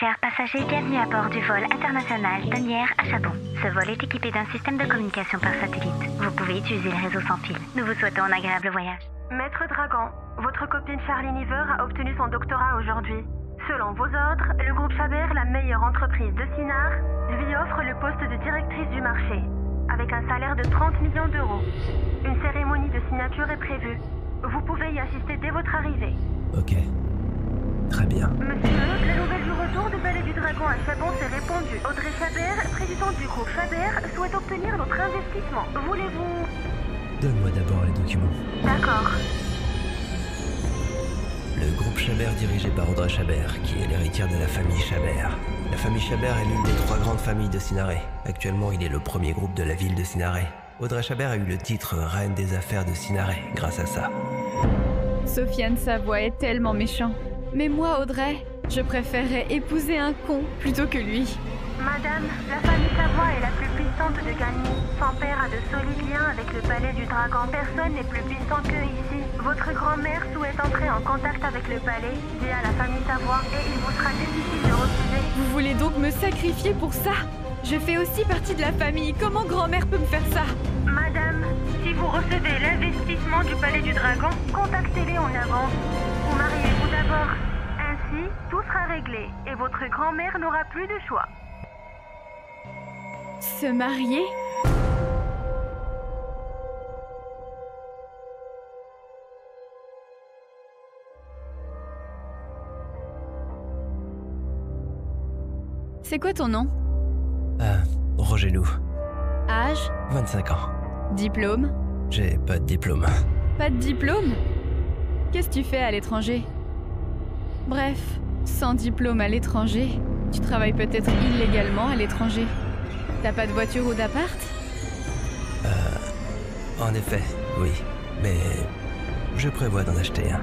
Chers passagers, bienvenue à bord du vol international d'Anières à Chabon. Ce vol est équipé d'un système de communication par satellite. Vous pouvez utiliser le réseau sans fil. Nous vous souhaitons un agréable voyage. Maître Dragon, votre copine Charlie Niver a obtenu son doctorat aujourd'hui. Selon vos ordres, le groupe Chabert, la meilleure entreprise de Sinard, lui offre le poste de directrice du marché, avec un salaire de 30 millions d'euros. Une cérémonie de signature est prévue. Vous pouvez y assister dès votre arrivée. Ok. Très bien. Monsieur, la nouvelle du retour de Ballet du Dragon à Chabon s'est répandue. Audrey Chabert, présidente du groupe Chabert, souhaite obtenir notre investissement. Voulez-vous... Donne-moi d'abord les documents. D'accord. Le groupe Chabert dirigé par Audrey Chabert, qui est l'héritière de la famille Chabert. La famille Chabert est l'une des 3 grandes familles de Sinaré. Actuellement, il est le premier groupe de la ville de Sinaré. Audrey Chabert a eu le titre Reine des affaires de Sinaré grâce à ça. Sofiane Savoie est tellement méchant. Mais moi, Audrey, je préférerais épouser un con plutôt que lui. Madame, la famille Savoie est la plus puissante de Gagny. Son père a de solides liens avec le palais du dragon. Personne n'est plus puissant qu'eux ici. Votre grand-mère souhaite entrer en contact avec le palais via la famille Savoie et il vous sera difficile de refuser. Vous voulez donc me sacrifier pour ça? Je fais aussi partie de la famille. Comment grand-mère peut me faire ça? Madame, si vous recevez l'investissement du palais du dragon, contactez-les en avance. Vous mariez-vous d'abord. Ainsi, tout sera réglé et votre grand-mère n'aura plus de choix. Se marier? C'est quoi ton nom? Roger Lou. Âge? 25 ans. Diplôme? J'ai pas de diplôme. Pas de diplôme? Qu'est-ce que tu fais à l'étranger? Bref, sans diplôme à l'étranger, tu travailles peut-être illégalement à l'étranger. T'as pas de voiture ou d'appart? En effet, oui. Mais je prévois d'en acheter un.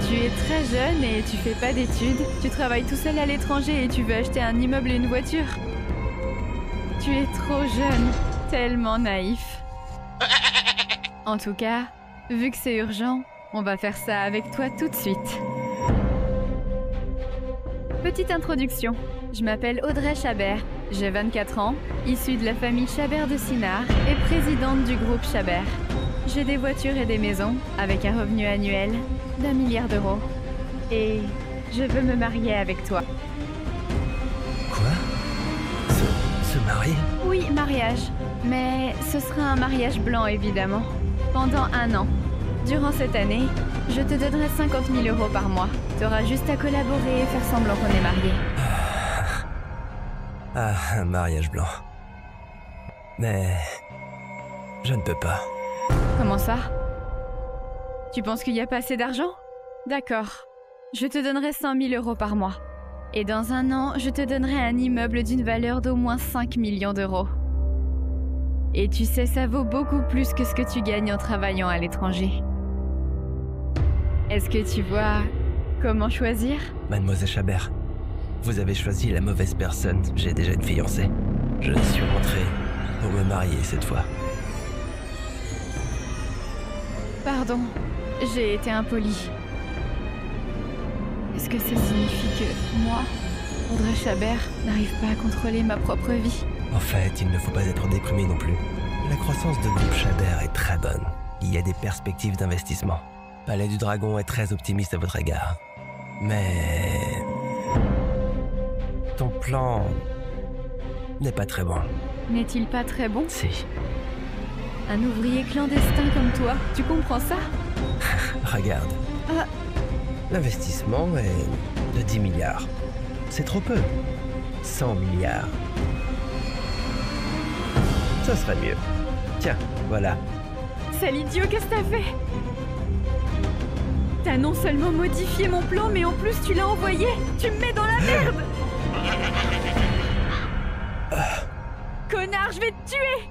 Tu es très jeune et tu fais pas d'études. Tu travailles tout seul à l'étranger et tu veux acheter un immeuble et une voiture. Tu es trop jeune, tellement naïf. En tout cas, vu que c'est urgent, on va faire ça avec toi tout de suite. Petite introduction. Je m'appelle Audrey Chabert, j'ai 24 ans, issue de la famille Chabert de Sinard et présidente du groupe Chabert. J'ai des voitures et des maisons, avec un revenu annuel d'1 milliard d'euros. Et je veux me marier avec toi. Quoi? Se marier? Oui, mariage. Mais ce sera un mariage blanc, évidemment. Pendant 1 an. Durant cette année, je te donnerai 50 000 euros par mois. T'auras juste à collaborer et faire semblant qu'on est mariés. Un mariage blanc. Mais... je ne peux pas. Comment ça? Tu penses qu'il n'y a pas assez d'argent? D'accord. Je te donnerai 100 000 euros par mois. Et dans 1 an, je te donnerai un immeuble d'une valeur d'au moins 5 millions d'euros. Et tu sais, ça vaut beaucoup plus que ce que tu gagnes en travaillant à l'étranger. Est-ce que tu vois comment choisir? Mademoiselle Chabert, vous avez choisi la mauvaise personne. J'ai déjà une fiancée. Je suis rentré pour me marier cette fois. Pardon, j'ai été impolie. Est-ce que ça signifie que moi, Audrey Chabert, n'arrive pas à contrôler ma propre vie? En fait, il ne faut pas être déprimé non plus. La croissance de groupe Chabert est très bonne. Il y a des perspectives d'investissement. Palais du Dragon est très optimiste à votre égard. Mais... ton plan... n'est pas très bon. N'est-il pas très bon? Si. Un ouvrier clandestin comme toi, tu comprends ça? Regarde. Ah. L'investissement est de 10 milliards. C'est trop peu. 100 milliards. Ça serait mieux. Tiens, voilà. Sale idiot, qu'est-ce que t'as fait? T'as non seulement modifié mon plan, mais en plus tu l'as envoyé. Tu me mets dans la merde. Connard, je vais te tuer.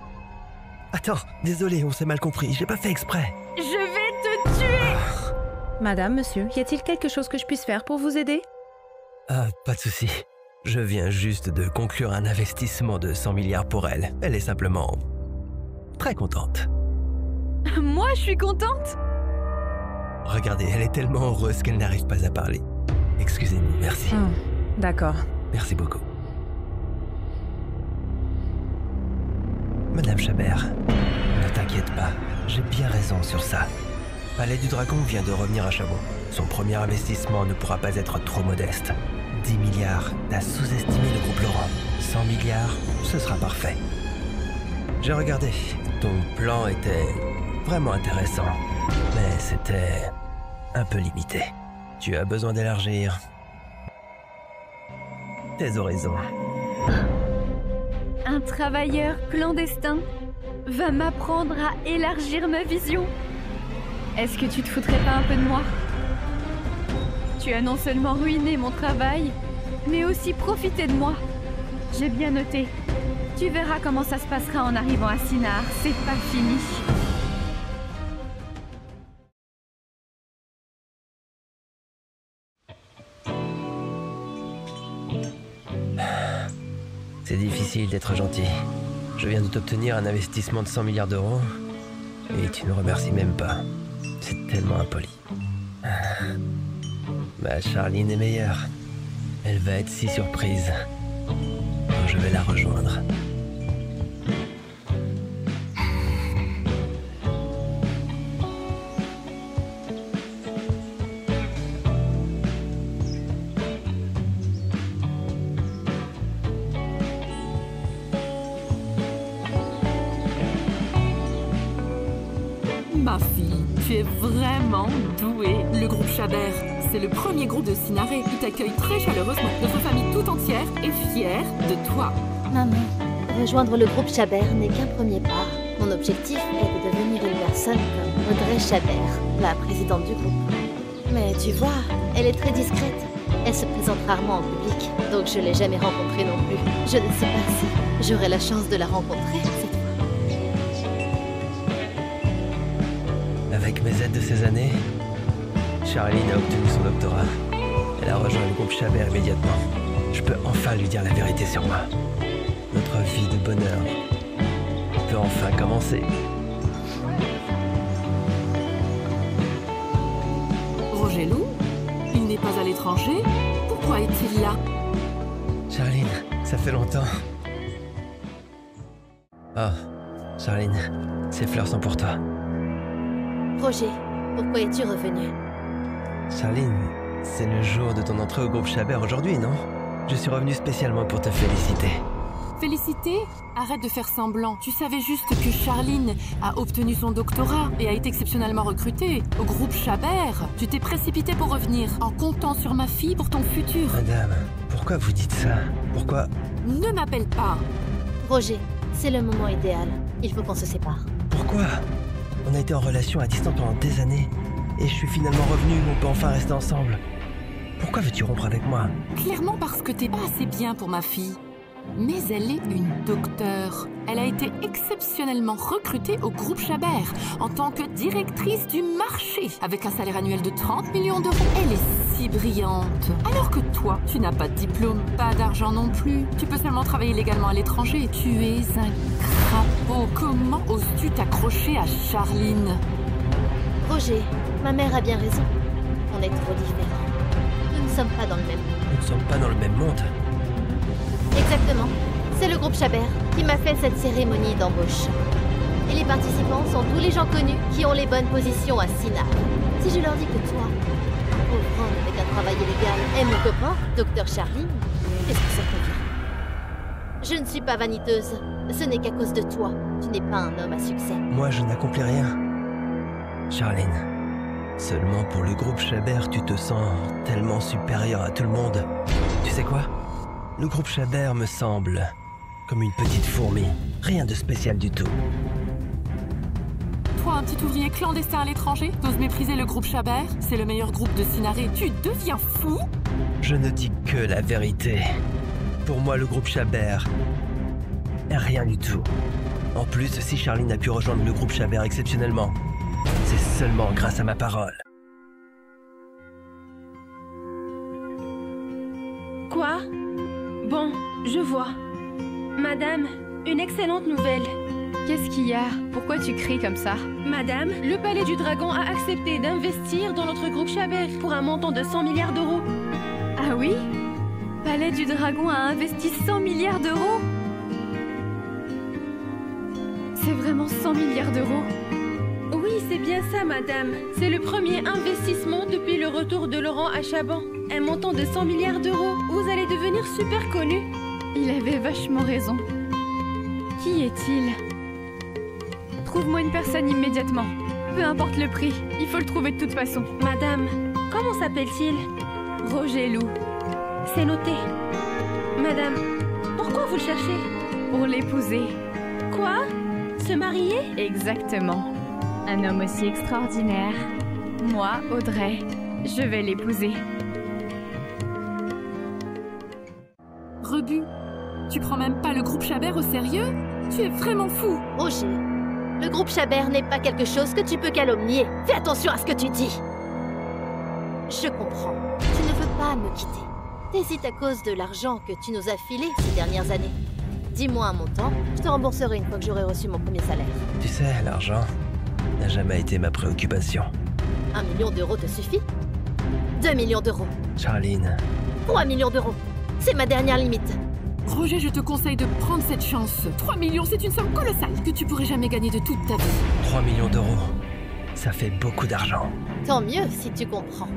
Attends, désolé, on s'est mal compris. J'ai pas fait exprès. Je vais te tuer. Madame, monsieur, y a-t-il quelque chose que je puisse faire pour vous aider? Pas de souci. Je viens juste de conclure un investissement de 100 milliards pour elle. Elle est simplement... très contente. Moi, je suis contente. Regardez, elle est tellement heureuse qu'elle n'arrive pas à parler. Excusez-nous, merci. D'accord. Merci beaucoup. Madame Chabert, ne t'inquiète pas, j'ai bien raison sur ça. Palais du Dragon vient de revenir à Chabot. Son premier investissement ne pourra pas être trop modeste. 10 milliards, t'as sous-estimé le groupe Laurent. 100 milliards, ce sera parfait. J'ai regardé, ton plan était vraiment intéressant, mais c'était un peu limité. Tu as besoin d'élargir tes horizons. Un travailleur clandestin va m'apprendre à élargir ma vision. Est-ce que tu te foutrais pas un peu de moi? Tu as non seulement ruiné mon travail, mais aussi profité de moi. J'ai bien noté. Tu verras comment ça se passera en arrivant à Sinar. C'est pas fini. C'est difficile d'être gentil. Je viens de t'obtenir un investissement de 100 milliards d'euros et tu ne remercies même pas. C'est tellement impoli. Ma Charline est meilleure. Elle va être si surprise quand je vais la rejoindre. Ma fille, tu es vraiment douée. Le groupe Chabert, c'est le premier groupe de Sinaré qui t'accueille très chaleureusement. Notre famille tout entière est fière de toi. Maman, rejoindre le groupe Chabert n'est qu'un premier pas. Mon objectif est de devenir une personne comme Audrey Chabert, la présidente du groupe. Mais tu vois, elle est très discrète. Elle se présente rarement en public, donc je l'ai jamais rencontrée non plus. Je ne sais pas si j'aurai la chance de la rencontrer cette fois. Avec mes aides de ces années, Charline a obtenu son doctorat. Elle a rejoint le groupe Chabert immédiatement. Je peux enfin lui dire la vérité sur moi. Notre vie de bonheur peut enfin commencer. Roger Loup, il n'est pas à l'étranger. Pourquoi est-il là? Charline, ça fait longtemps. Oh, Charline, ces fleurs sont pour toi. Roger, pourquoi es-tu revenu? Charline, c'est le jour de ton entrée au groupe Chabert aujourd'hui, non? Je suis revenu spécialement pour te féliciter. Félicité? Arrête de faire semblant. Tu savais juste que Charline a obtenu son doctorat et a été exceptionnellement recrutée au groupe Chabert. Tu t'es précipité pour revenir en comptant sur ma fille pour ton futur. Madame, pourquoi vous dites ça? Pourquoi? Ne m'appelle pas. Roger, c'est le moment idéal. Il faut qu'on se sépare. Pourquoi? On a été en relation à distance pendant des années et je suis finalement revenu, on peut enfin rester ensemble. Pourquoi veux-tu rompre avec moi? Clairement parce que t'es pas assez bien pour ma fille. Mais elle est une docteure. Elle a été exceptionnellement recrutée au groupe Chabert en tant que directrice du marché avec un salaire annuel de 30 millions d'euros. Elle est si brillante. Alors que toi, tu n'as pas de diplôme, pas d'argent non plus. Tu peux seulement travailler légalement à l'étranger. Tu es un crapaud. Comment oses-tu t'accrocher à Charline? Roger, ma mère a bien raison. On est trop différents. Nous ne sommes pas dans le même monde. Nous ne sommes pas dans le même monde. Exactement. C'est le groupe Chabert qui m'a fait cette cérémonie d'embauche. Et les participants sont tous les gens connus qui ont les bonnes positions à Sinar. Si je leur dis que toi, un pauvre homme avec un travail illégal, est mon copain, Dr Charline, qu'est-ce que ça peut dire? Je ne suis pas vaniteuse. Ce n'est qu'à cause de toi. Tu n'es pas un homme à succès. Moi, je n'accomplis rien. Charline, seulement pour le groupe Chabert, tu te sens tellement supérieur à tout le monde. Tu sais quoi? Le groupe Chabert me semble comme une petite fourmi. Rien de spécial du tout. Toi, un petit ouvrier clandestin à l'étranger, t'oses mépriser le groupe Chabert? C'est le meilleur groupe de Sinaré. Tu deviens fou? Je ne dis que la vérité. Pour moi, le groupe Chabert est rien du tout. En plus, si Charline a pu rejoindre le groupe Chabert exceptionnellement, c'est seulement grâce à ma parole. Quoi? Bon, je vois. Madame, une excellente nouvelle. Qu'est-ce qu'il y a? Pourquoi tu cries comme ça? Madame, le Palais du Dragon a accepté d'investir dans notre groupe Chabert pour un montant de 100 milliards d'euros. Ah oui? Palais du Dragon a investi 100 milliards d'euros. C'est vraiment 100 milliards d'euros. Oui, c'est bien ça, madame. C'est le premier investissement depuis le retour de Laurent à Chaban. Un montant de 100 milliards d'euros. Vous allez devenir super connu. Il avait vachement raison. Qui est-il? Trouve-moi une personne immédiatement. Peu importe le prix, il faut le trouver de toute façon. Madame, comment s'appelle-t-il? Roger Loup. C'est noté. Madame, pourquoi vous le cherchez? Pour l'épouser. Quoi? Se marier? Exactement. Un homme aussi extraordinaire. Moi, Audrey, je vais l'épouser. Rebu, tu prends même pas le groupe Chabert au sérieux? Tu es vraiment fou. Roger, le groupe Chabert n'est pas quelque chose que tu peux calomnier. Fais attention à ce que tu dis. Je comprends. Tu ne veux pas me quitter. T'hésites à cause de l'argent que tu nous as filé ces dernières années. Dis-moi un montant, je te rembourserai une fois que j'aurai reçu mon premier salaire. Tu sais, l'argent n'a jamais été ma préoccupation. 1 million d'euros te suffit? 2 millions d'euros. Charline. 3 millions d'euros. C'est ma dernière limite. Roger, je te conseille de prendre cette chance. 3 millions, c'est une somme colossale que tu pourrais jamais gagner de toute ta vie. 3 millions d'euros. Ça fait beaucoup d'argent. Tant mieux si tu comprends.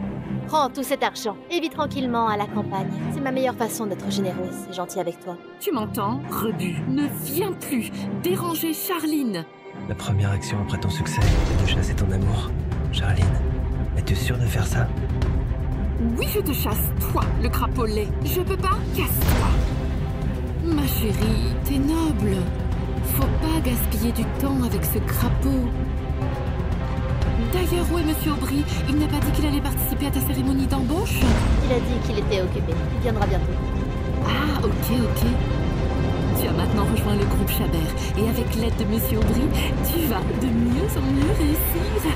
Prends tout cet argent et vis tranquillement à la campagne. C'est ma meilleure façon d'être généreuse et gentille avec toi. Tu m'entends, Rebu? Ne viens plus déranger Charline. La première action après ton succès est de chasser ton amour. Charline, es-tu sûre de faire ça? Oui, je te chasse, toi, le crapaud laid. Je peux pas? Casse-toi. Ma chérie, t'es noble. Faut pas gaspiller du temps avec ce crapaud. D'ailleurs, où est Monsieur Aubry? Il n'a pas dit qu'il allait participer à ta cérémonie d'embauche? Il a dit qu'il était occupé. Il viendra bientôt. Ah, ok. Tu as maintenant rejoint le groupe Chabert. Et avec l'aide de Monsieur Aubry, tu vas de mieux en mieux réussir.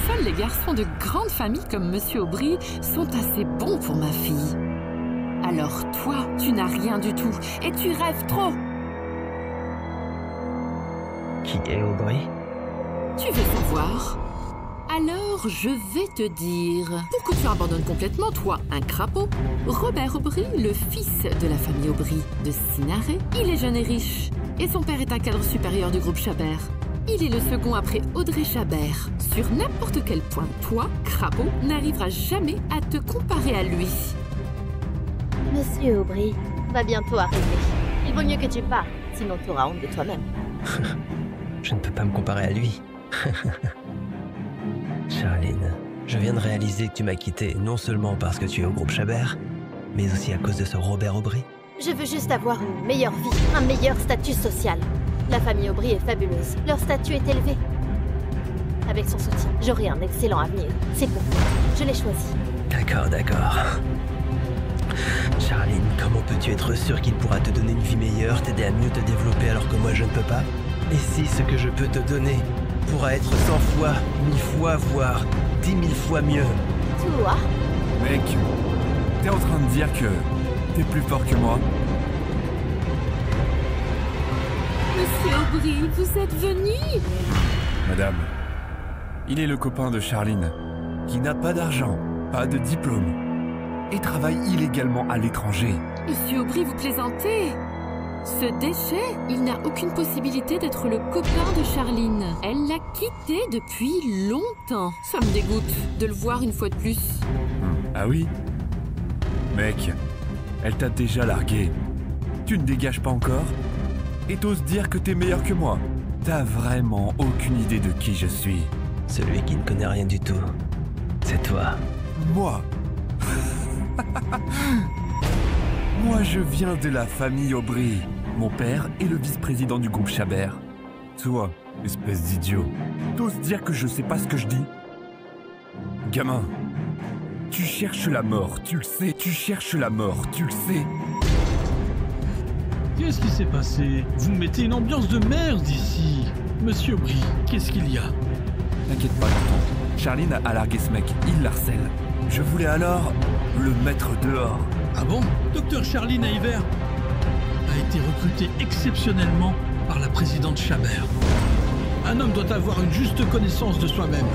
Seuls les garçons de grande famille comme Monsieur Aubry sont assez bons pour ma fille. Alors toi, tu n'as rien du tout. Et tu rêves trop. Qui est Aubry? Tu veux savoir? Alors, je vais te dire... Pour que tu abandonnes complètement, toi, un crapaud, Robert Aubry, le fils de la famille Aubry de Sinaré, il est jeune et riche. Et son père est un cadre supérieur du groupe Chabert. Il est le second après Audrey Chabert. Sur n'importe quel point, toi, crapaud, n'arriveras jamais à te comparer à lui. Monsieur Aubry va bientôt arriver. Il vaut mieux que tu partes, sinon tu auras honte de toi-même. Je ne peux pas me comparer à lui. Charline, je viens de réaliser que tu m'as quitté non seulement parce que tu es au groupe Chabert, mais aussi à cause de ce Robert Aubry. Je veux juste avoir une meilleure vie, un meilleur statut social. La famille Aubry est fabuleuse, leur statut est élevé. Avec son soutien, j'aurai un excellent avenir. C'est pourquoi je l'ai choisi. D'accord. Charline, comment peux-tu être sûre qu'il pourra te donner une vie meilleure, t'aider à mieux te développer alors que moi je ne peux pas? Et si ce que je peux te donner pourra être 100 fois, 1000 fois, voire 10 000 fois mieux? Toi? Mec, t'es en train de dire que t'es plus fort que moi? Monsieur Aubry, vous êtes venu? Madame, il est le copain de Charline, qui n'a pas d'argent, pas de diplôme, et travaille illégalement à l'étranger. Monsieur Aubry, vous plaisantez? Ce déchet, il n'a aucune possibilité d'être le copain de Charline. Elle l'a quitté depuis longtemps. Ça me dégoûte de le voir une fois de plus. Ah oui? Mec, elle t'a déjà largué. Tu ne dégages pas encore? Et t'oses dire que t'es meilleur que moi? T'as vraiment aucune idée de qui je suis. Celui qui ne connaît rien du tout, c'est toi. Moi? Moi, je viens de la famille Aubry. Mon père est le vice-président du groupe Chabert. Toi, espèce d'idiot, t'oses dire que je sais pas ce que je dis? Gamin, tu cherches la mort, tu le sais. Tu cherches la mort, tu le sais. Qu'est-ce qui s'est passé? Vous mettez une ambiance de merde ici. Monsieur Aubry, qu'est-ce qu'il y a? T'inquiète pas, tonton. Charline a largué ce mec, il l'harcèle. Je voulais alors le mettre dehors. Ah bon? Docteur Charline Iver a été recruté exceptionnellement par la présidente Chabert. Un homme doit avoir une juste connaissance de soi-même.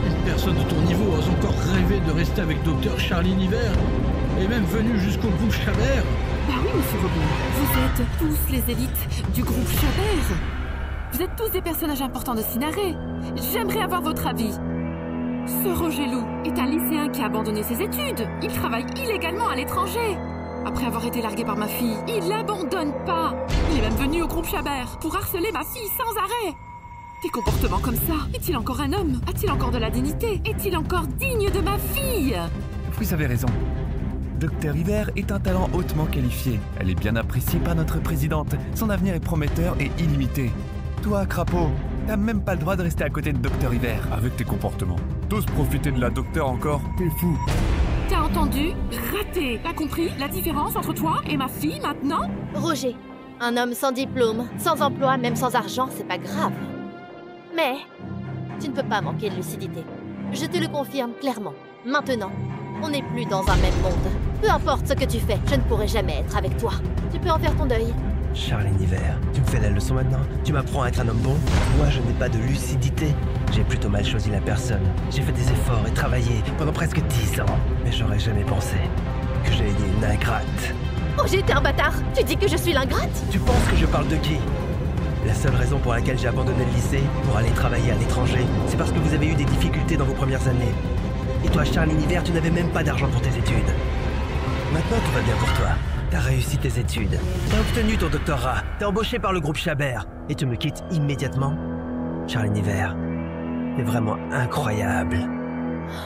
Elle personne de ton niveau ose encore rêver de rester avec Dr Charline Hiver, et même venu jusqu'au groupe Chabert. Bah oui, monsieur Robin, vous êtes tous les élites du groupe Chabert. Vous êtes tous des personnages importants de Synaré. J'aimerais avoir votre avis. Ce Roger Loup est un lycéen qui a abandonné ses études. Il travaille illégalement à l'étranger. Après avoir été largué par ma fille, il l'abandonne pas. Il est même venu au groupe Chabert pour harceler ma fille sans arrêt. Des comportements comme ça, est-il encore un homme? A-t-il encore de la dignité? Est-il encore digne de ma fille? Vous avez raison. Dr Hiver est un talent hautement qualifié. Elle est bien appréciée par notre présidente. Son avenir est prometteur et illimité. Toi, crapaud, t'as même pas le droit de rester à côté de Dr Hiver. Avec tes comportements. T'oses profiter de la docteur encore? T'es fou. T'as entendu? Raté. T'as compris la différence entre toi et ma fille maintenant? Roger, un homme sans diplôme, sans emploi, même sans argent, c'est pas grave. Mais tu ne peux pas manquer de lucidité. Je te le confirme clairement. Maintenant, on n'est plus dans un même monde. Peu importe ce que tu fais, je ne pourrai jamais être avec toi. Tu peux en faire ton deuil. Charline Hiver, tu me fais la leçon maintenant? Tu m'apprends à être un homme bon? Moi, je n'ai pas de lucidité. J'ai plutôt mal choisi la personne. J'ai fait des efforts et travaillé pendant presque 10 ans. Mais j'aurais jamais pensé que j'allais être une ingrate. Roger, t'es un bâtard. Tu dis que je suis l'ingrate? Tu penses que je parle de qui? La seule raison pour laquelle j'ai abandonné le lycée pour aller travailler à l'étranger, c'est parce que vous avez eu des difficultés dans vos premières années. Et toi, Charline Hiver, tu n'avais même pas d'argent pour tes études. Maintenant, tout va bien pour toi. T'as réussi tes études. T'as obtenu ton doctorat. T'es embauché par le groupe Chabert. Et tu me quittes immédiatement? Charline Hiver, c'est vraiment incroyable.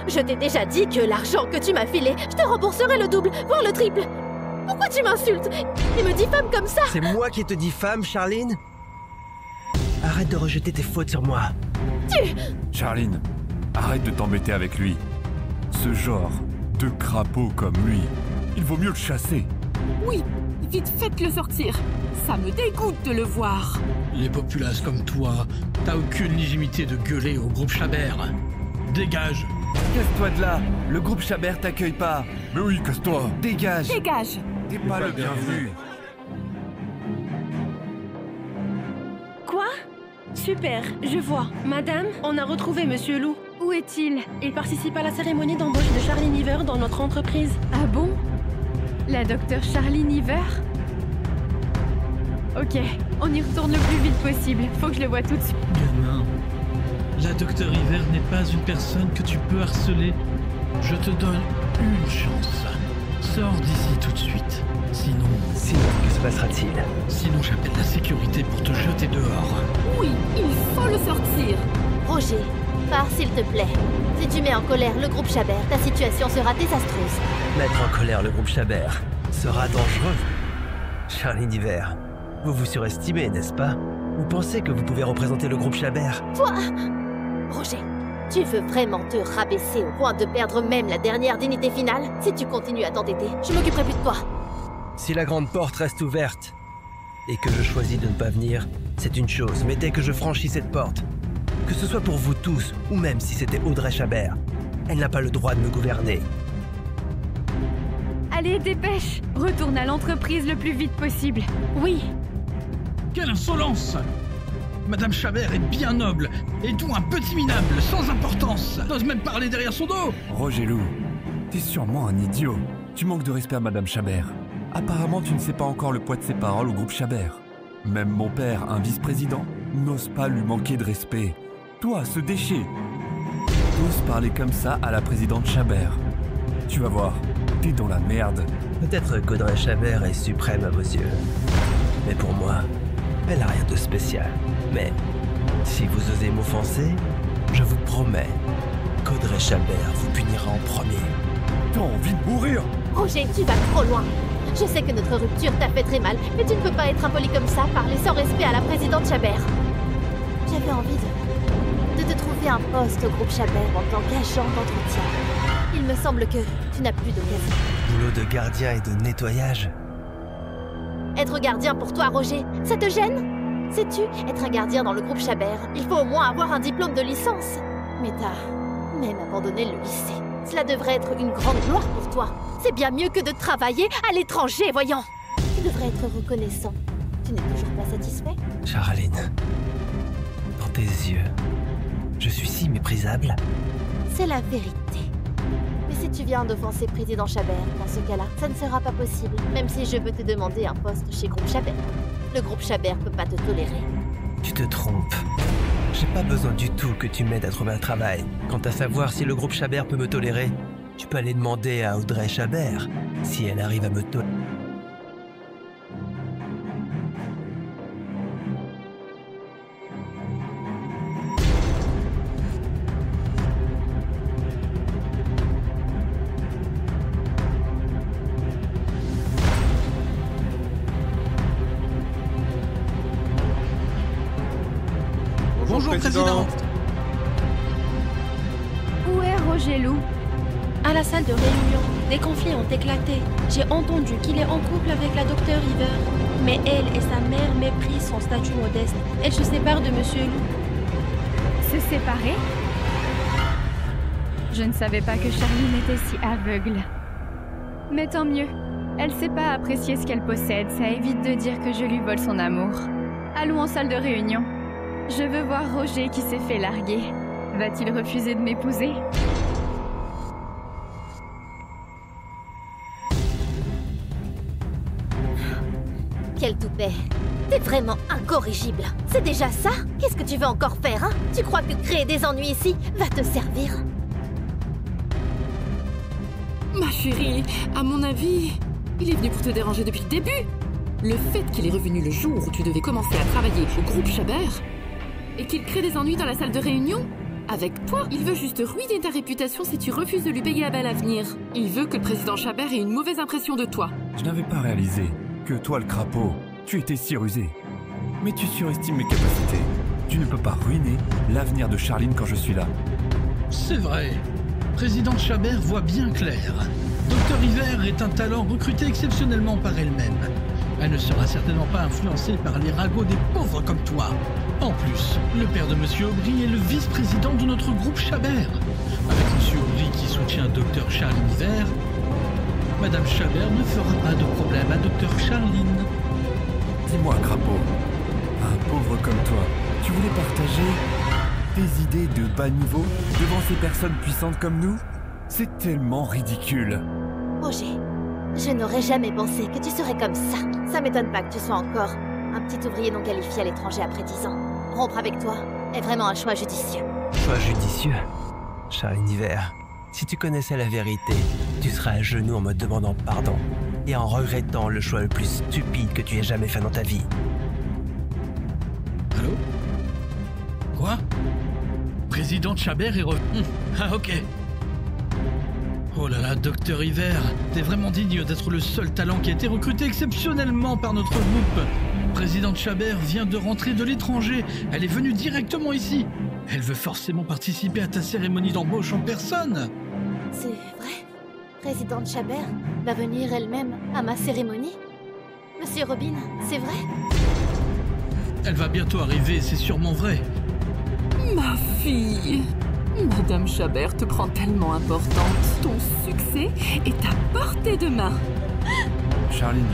Je t'ai déjà dit que l'argent que tu m'as filé, je te rembourserai le double, voire le triple. Pourquoi tu m'insultes et me diffames comme ça? C'est moi qui te diffame, Charline? Arrête de rejeter tes fautes sur moi. Charline, arrête de t'embêter avec lui. Ce genre de crapaud comme lui, il vaut mieux le chasser. Oui, vite faites-le sortir. Ça me dégoûte de le voir. Les populaces comme toi, t'as aucune légitimité de gueuler au groupe Chabert. Dégage. Casse-toi de là. Le groupe Chabert t'accueille pas. Mais oui, casse-toi. Dégage. Dégage. T'es pas le bienvenu. Quoi? Super, je vois. Madame, on a retrouvé Monsieur Loup. Où est-il? Il participe à la cérémonie d'embauche de Charline Hiver dans notre entreprise. Ah bon? La docteure Charline Hiver? Ok, on y retourne le plus vite possible. Faut que je le voie tout de suite. Gamin, la docteure Hiver n'est pas une personne que tu peux harceler. Je te donne une chance. Sors d'ici tout de suite. Sinon, que se passera-t-il? Sinon, j'appelle la sécurité pour te jeter dehors. Oui, il faut le sortir. Roger, pars s'il te plaît. Si tu mets en colère le groupe Chabert, ta situation sera désastreuse. Mettre en colère le groupe Chabert sera dangereux. Charline Hiver, vous vous surestimez, n'est-ce pas? Vous pensez que vous pouvez représenter le groupe Chabert? Toi, Roger, tu veux vraiment te rabaisser au point de perdre même la dernière dignité finale? Si tu continues à t'entêter, je m'occuperai plus de toi. Si la grande porte reste ouverte et que je choisis de ne pas venir, c'est une chose, mais dès que je franchis cette porte, que ce soit pour vous tous ou même si c'était Audrey Chabert, elle n'a pas le droit de me gouverner. Allez, dépêche! Retourne à l'entreprise le plus vite possible. Oui. Quelle insolence! Madame Chabert est bien noble, et tout un petit minable, sans importance. N'ose même parler derrière son dos. Roger Loup, t'es sûrement un idiot. Tu manques de respect à Madame Chabert. Apparemment, tu ne sais pas encore le poids de ses paroles au groupe Chabert. Même mon père, un vice-président, n'ose pas lui manquer de respect. Toi, ce déchet, t'oses parler comme ça à la présidente Chabert. Tu vas voir, t'es dans la merde. Peut-être qu'Audrey Chabert est suprême à vos yeux. Mais pour moi, elle n'a rien de spécial. Mais si vous osez m'offenser, je vous promets qu'Audrey Chabert vous punira en premier. T'as envie de mourir? Roger, tu vas trop loin. Je sais que notre rupture t'a fait très mal, mais tu ne peux pas être impoli comme ça, parler sans respect à la présidente Chabert. J'avais envie de te trouver un poste au groupe Chabert en tant qu'agent d'entretien. Il me semble que tu n'as plus d'occasion. Boulot de gardien et de nettoyage? Être gardien pour toi, Roger, ça te gêne? Sais-tu, être un gardien dans le groupe Chabert, il faut au moins avoir un diplôme de licence. Mais t'as même abandonné le lycée. Cela devrait être une grande gloire pour toi. C'est bien mieux que de travailler à l'étranger, voyons. Tu devrais être reconnaissant. Tu n'es toujours pas satisfait? Charline, dans tes yeux, je suis si méprisable. c'est la vérité. Mais si tu viens d'offenser Président Chabert, dans ce cas-là, ça ne sera pas possible, même si je veux te demander un poste chez Groupe Chabert. Le Groupe Chabert peut pas te tolérer. Tu te trompes. J'ai pas besoin du tout que tu m'aides à trouver un travail. Quant à savoir si le Groupe Chabert peut me tolérer, tu peux aller demander à Audrey Chabert si elle arrive à me tolérer. Bonjour, Présidente. Où est Roger Lou? À la salle de réunion, des conflits ont éclaté. J'ai entendu qu'il est en couple avec la docteure River. Mais elle et sa mère méprisent son statut modeste. Elle se sépare de Monsieur Lou. Se séparer? Je ne savais pas que Charline était si aveugle. Mais tant mieux. Elle sait pas apprécier ce qu'elle possède, ça évite de dire que je lui vole son amour. Allons en salle de réunion. Je veux voir Roger qui s'est fait larguer. Va-t-il refuser de m'épouser? Quel toupet! T'es vraiment incorrigible. C'est déjà ça? Qu'est-ce que tu veux encore faire, hein? Tu crois que créer des ennuis ici va te servir? Ma chérie, à mon avis, il est venu pour te déranger depuis le début. Le fait qu'il est revenu le jour où tu devais commencer à travailler au Groupe Chabert et qu'il crée des ennuis dans la salle de réunion, avec toi, il veut juste ruiner ta réputation si tu refuses de lui payer à bel avenir. Il veut que le président Chabert ait une mauvaise impression de toi. Je n'avais pas réalisé que toi, le crapaud, tu étais si rusé. Mais tu surestimes mes capacités. Tu ne peux pas ruiner l'avenir de Charline quand je suis là. C'est vrai. Présidente Chabert voit bien clair. Dr River est un talent recruté exceptionnellement par elle-même. Elle ne sera certainement pas influencée par les ragots des pauvres comme toi. En plus, le père de Monsieur Aubry est le vice-président de notre groupe Chabert. Avec Monsieur Aubry qui soutient Dr Charline River, Madame Chabert ne fera pas de problème à Dr Charline. Dis-moi, crapaud, un pauvre comme toi, tu voulais partager tes idées de bas niveau devant ces personnes puissantes comme nous? C'est tellement ridicule. Roger, je n'aurais jamais pensé que tu serais comme ça. Ça m'étonne pas que tu sois encore un petit ouvrier non qualifié à l'étranger après 10 ans. Rompre avec toi est vraiment un choix judicieux. Choix judicieux? Charline Hiver, si tu connaissais la vérité, tu serais à genoux en me demandant pardon et en regrettant le choix le plus stupide que tu aies jamais fait dans ta vie. Allô? Quoi? Présidente Chabert est revenue. Ah ok. Oh là là, Dr Hiver, t'es vraiment digne d'être le seul talent qui a été recruté exceptionnellement par notre groupe. Présidente Chabert vient de rentrer de l'étranger. Elle est venue directement ici. Elle veut forcément participer à ta cérémonie d'embauche en personne. C'est vrai? Présidente Chabert va venir elle-même à ma cérémonie? Monsieur Robin, c'est vrai? Elle va bientôt arriver, c'est sûrement vrai. Ma fille, Madame Chabert te prend tellement importante. Ton succès est à portée de main. Charline,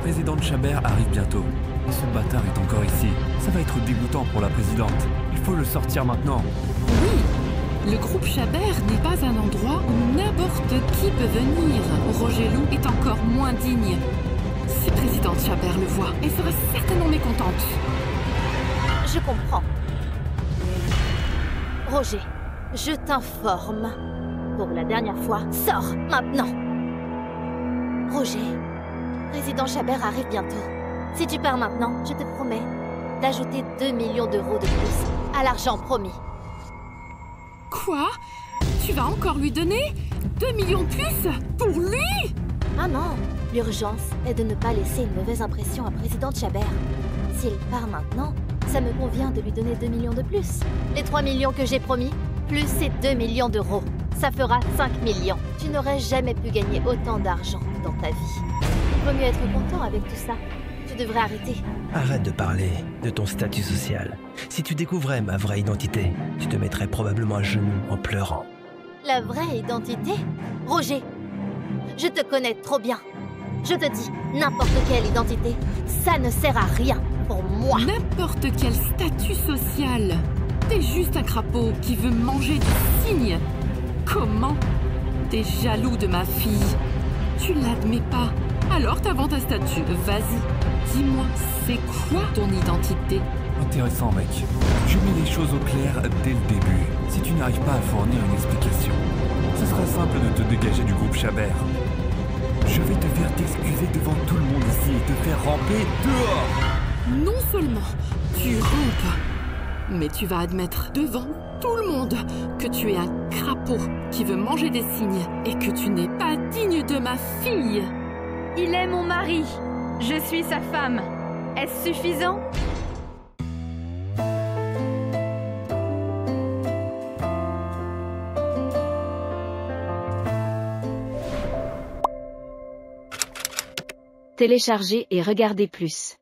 présidente Chabert arrive bientôt. Et ce bâtard est encore ici. Ça va être dégoûtant pour la présidente. Il faut le sortir maintenant. Oui, le groupe Chabert n'est pas un endroit où n'importe qui peut venir. Roger Lou est encore moins digne. Si présidente Chabert le voit, elle sera certainement mécontente. Je comprends. Roger, je t'informe. Pour la dernière fois, sors maintenant. Roger, président Chabert arrive bientôt. Si tu pars maintenant, je te promets d'ajouter 2 millions d'euros de plus à l'argent promis. Quoi? Tu vas encore lui donner 2 millions de plus? Pour lui? Ah non, l'urgence est de ne pas laisser une mauvaise impression à présidente Chabert. S'il part maintenant, ça me convient de lui donner 2 millions de plus. Les 3 millions que j'ai promis, plus ces 2 millions d'euros. Ça fera 5 millions. Tu n'aurais jamais pu gagner autant d'argent dans ta vie. Il vaut mieux être content avec tout ça. Tu devrais arrêter. Arrête de parler de ton statut social. Si tu découvrais ma vraie identité, tu te mettrais probablement à genoux en pleurant. La vraie identité? Roger, je te connais trop bien. Je te dis, n'importe quelle identité, ça ne sert à rien pour moi. N'importe quel statut social. T'es juste un crapaud qui veut manger du cygne. Comment? T'es jaloux de ma fille. Tu l'admets pas. Alors t'inventes un statut. Vas-y, dis-moi, c'est quoi ton identité? Intéressant, mec. Je mets les choses au clair dès le début. Si tu n'arrives pas à fournir une explication, ce sera simple de te dégager du groupe Chabert. Je vais te faire t'excuser devant tout le monde ici et te faire ramper dehors. Non seulement tu rampes, mais tu vas admettre devant tout le monde que tu es un crapaud qui veut manger des cygnes et que tu n'es pas digne de ma fille. Il est mon mari. Je suis sa femme. Est-ce suffisant? Téléchargez et regardez plus.